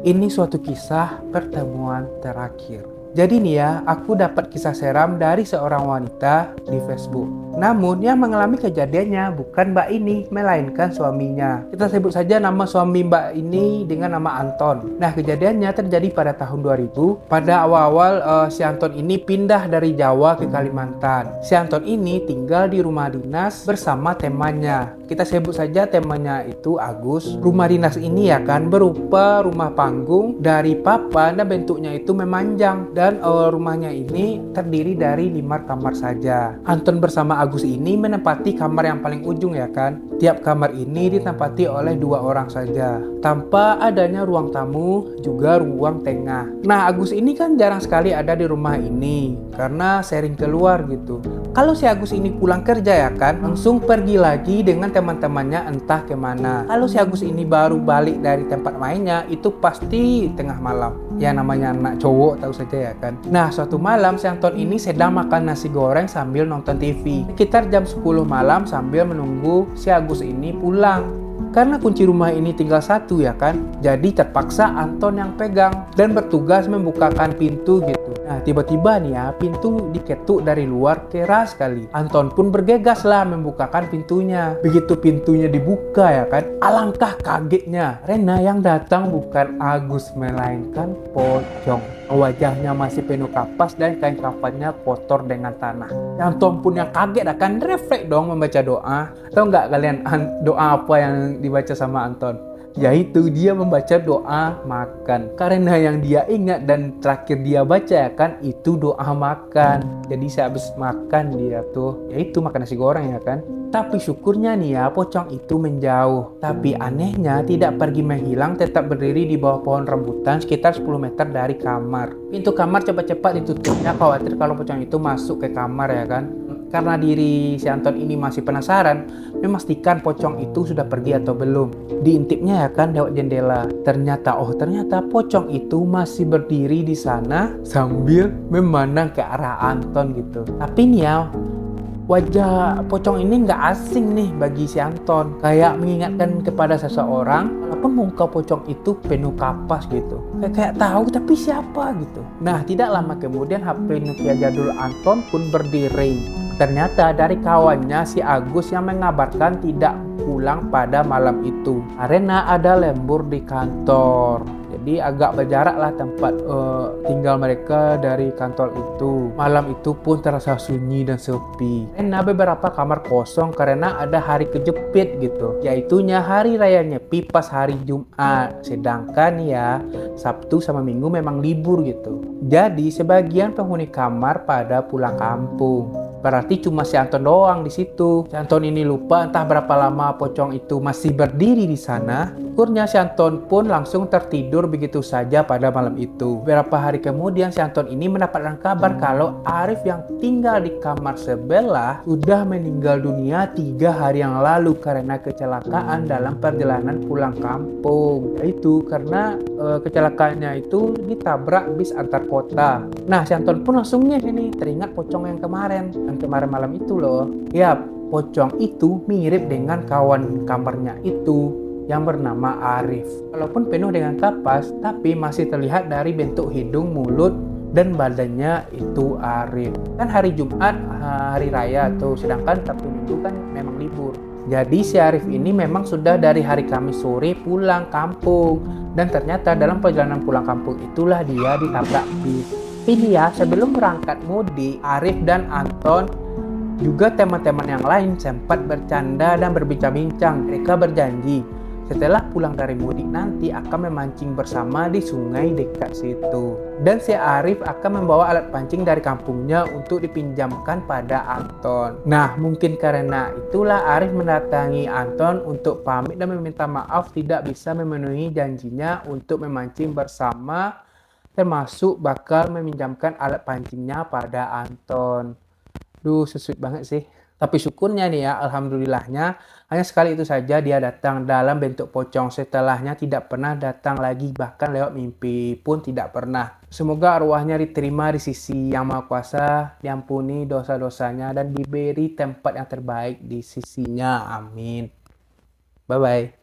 Ini suatu kisah pertemuan terakhir. Jadi nih ya, aku dapat kisah seram dari seorang wanita di Facebook. Namun yang mengalami kejadiannya bukan mbak ini, melainkan suaminya. Kita sebut saja nama suami mbak ini dengan nama Anton. Nah, kejadiannya terjadi pada tahun 2000. Pada awal-awal si Anton ini pindah dari Jawa ke Kalimantan. Si Anton ini tinggal di rumah dinas bersama temannya. Kita sebut saja temannya itu Agus. Rumah dinas ini ya kan berupa rumah panggung dari papan dan bentuknya itu memanjang. Dan rumahnya ini terdiri dari 5 kamar saja. Anton bersama Agus ini menempati kamar yang paling ujung ya kan. Tiap kamar ini ditempati oleh 2 orang saja, tanpa adanya ruang tamu juga ruang tengah. Nah, Agus ini kan jarang sekali ada di rumah ini karena sering keluar gitu. Kalau si Agus ini pulang kerja ya kan, langsung pergi lagi dengan teman-temannya entah kemana. Kalau si Agus ini baru balik dari tempat mainnya, itu pasti tengah malam. Ya namanya anak cowok tahu saja ya kan. Nah, suatu malam si Anton ini sedang makan nasi goreng sambil nonton TV. Sekitar jam 10 malam sambil menunggu si Agus ini pulang. Karena kunci rumah ini tinggal 1 ya kan. Jadi terpaksa Anton yang pegang dan bertugas membukakan pintu gitu. Nah, tiba-tiba nih ya, pintu diketuk dari luar keras sekali. Anton pun bergegas lah membukakan pintunya. Begitu pintunya dibuka ya kan, alangkah kagetnya. Rena yang datang bukan Agus melainkan pocong. Wajahnya masih penuh kapas dan kain kafannya kotor dengan tanah. Anton pun yang kaget akan refleks dong membaca doa. Tahu nggak kalian doa apa yang dibaca sama Anton? Yaitu dia membaca doa makan. Karena yang dia ingat dan terakhir dia baca ya kan, itu doa makan. Jadi sehabis makan dia tuh, yaitu makan nasi goreng ya kan. Tapi syukurnya nih ya, pocong itu menjauh. Tapi anehnya tidak pergi menghilang, tetap berdiri di bawah pohon rambutan sekitar 10 meter dari kamar. Pintu kamar cepat-cepat ditutupnya, khawatir kalau pocong itu masuk ke kamar ya kan. Karena diri si Anton ini masih penasaran, memastikan pocong itu sudah pergi atau belum. Diintipnya ya kan lewat jendela. Ternyata pocong itu masih berdiri di sana sambil memandang ke arah Anton gitu. Tapi nih ya, wajah pocong ini nggak asing nih bagi si Anton. Kayak mengingatkan kepada seseorang, walaupun muka pocong itu penuh kapas gitu. Kayak tahu tapi siapa gitu. Nah, tidak lama kemudian HP Nokia jadul Anton pun berdiri. Ternyata dari kawannya si Agus yang mengabarkan tidak pulang pada malam itu karena ada lembur di kantor. Jadi agak berjarak lah tempat tinggal mereka dari kantor itu. Malam itu pun terasa sunyi dan sepi. Karena beberapa kamar kosong karena ada hari kejepit gitu. Yaitunya hari raya Nyepi pas hari Jumat. Sedangkan ya Sabtu sama Minggu memang libur gitu. Jadi sebagian penghuni kamar pada pulang kampung. Berarti cuma si Anton doang di situ. Si Anton ini lupa entah berapa lama pocong itu masih berdiri di sana. Syukurnya si Anton pun langsung tertidur begitu saja pada malam itu. Beberapa hari kemudian si Anton ini mendapatkan kabar kalau Arif yang tinggal di kamar sebelah sudah meninggal dunia 3 hari yang lalu karena kecelakaan dalam perjalanan pulang kampung. Yaitu karena kecelakaannya itu ditabrak bis antar kota. Nah, si Anton pun langsung nih ini teringat pocong yang kemarin malam itu loh. Ya, pocong itu mirip dengan kawan kamarnya itu yang bernama Arif. Walaupun penuh dengan kapas, tapi masih terlihat dari bentuk hidung, mulut, dan badannya itu Arif. Kan hari Jumat, hari raya tuh, sedangkan Sabtu Minggu kan memang libur. Jadi si Arif ini memang sudah dari hari Kamis sore pulang kampung. Dan ternyata dalam perjalanan pulang kampung itulah dia ditabrak bis. Ini ya, sebelum berangkat mudik, Arif dan Anton juga teman-teman yang lain sempat bercanda dan berbincang-bincang. Mereka berjanji setelah pulang dari mudik nanti akan memancing bersama di sungai dekat situ. Dan si Arif akan membawa alat pancing dari kampungnya untuk dipinjamkan pada Anton. Nah, mungkin karena itulah Arif mendatangi Anton untuk pamit dan meminta maaf tidak bisa memenuhi janjinya untuk memancing bersama, termasuk bakal meminjamkan alat pancingnya pada Anton. Duh, sesuai banget sih. Tapi syukurnya nih ya, alhamdulillahnya hanya sekali itu saja dia datang dalam bentuk pocong. Setelahnya tidak pernah datang lagi, bahkan lewat mimpi pun tidak pernah. Semoga arwahnya diterima di sisi Yang Maha Kuasa, diampuni dosa-dosanya dan diberi tempat yang terbaik di sisinya. Amin. Bye-bye.